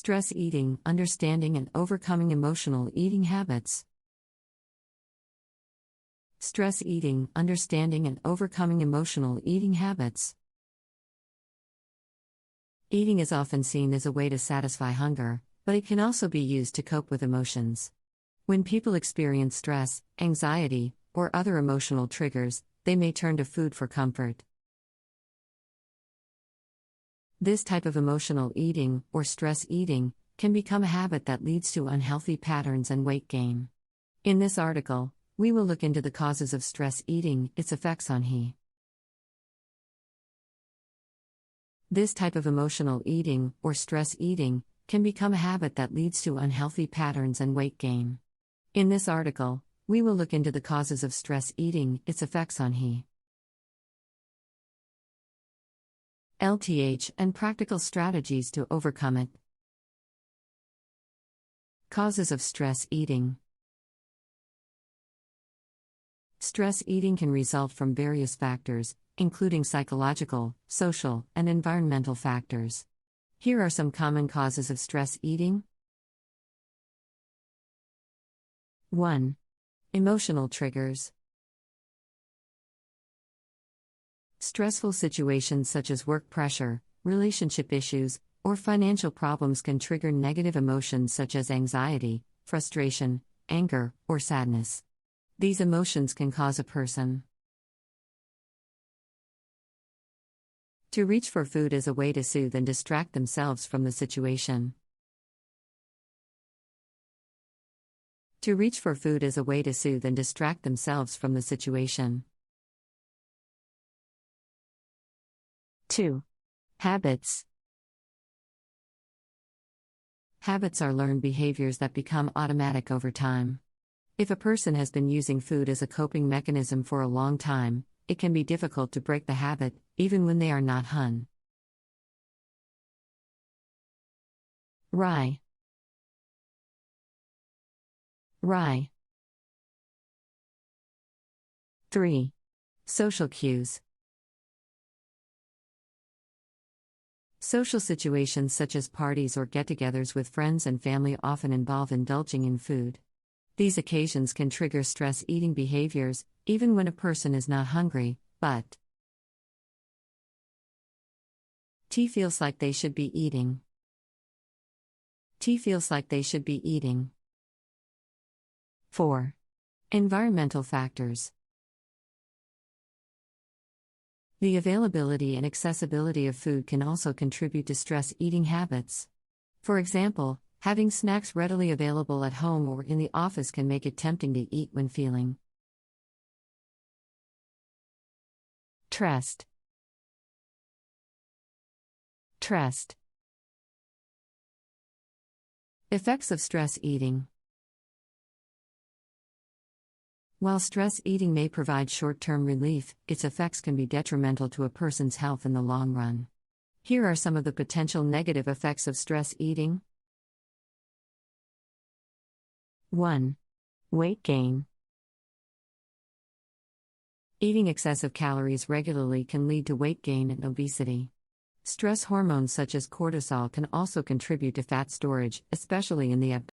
Stress eating, understanding and overcoming emotional eating habits. Stress eating, understanding and overcoming emotional eating habits. Eating is often seen as a way to satisfy hunger, but it can also be used to cope with emotions. When people experience stress, anxiety, or other emotional triggers, they may turn to food for comfort. This type of emotional eating, or stress eating, can become a habit that leads to unhealthy patterns and weight gain. In this article, we will look into the causes of stress eating, its effects on he. This type of emotional eating, or stress eating, can become a habit that leads to unhealthy patterns and weight gain. In this article, we will look into the causes of stress eating, its effects on he. LTH and practical strategies to overcome it. Causes of stress eating. Stress eating can result from various factors, including psychological, social, and environmental factors. Here are some common causes of stress eating. 1. Emotional triggers. Stressful situations such as work pressure, relationship issues, or financial problems can trigger negative emotions such as anxiety, frustration, anger, or sadness. These emotions can cause a person to reach for food as a way to soothe and distract themselves from the situation. To reach for food as a way to soothe and distract themselves from the situation. 2. Habits. Habits are learned behaviors that become automatic over time. If a person has been using food as a coping mechanism for a long time, it can be difficult to break the habit, even when they are not hungry. Rye. 3. Social cues. Social situations such as parties or get-togethers with friends and family often involve indulging in food. These occasions can trigger stress-eating behaviors, even when a person is not hungry, but feels like they should be eating. Feels like they should be eating. 4. Environmental factors. The availability and accessibility of food can also contribute to stress-eating habits. For example, having snacks readily available at home or in the office can make it tempting to eat when feeling stressed. Effects of stress eating. While stress eating may provide short-term relief, its effects can be detrimental to a person's health in the long run. Here are some of the potential negative effects of stress eating. 1. Weight gain. Eating excessive calories regularly can lead to weight gain and obesity. Stress hormones such as cortisol can also contribute to fat storage, especially in the abdomen.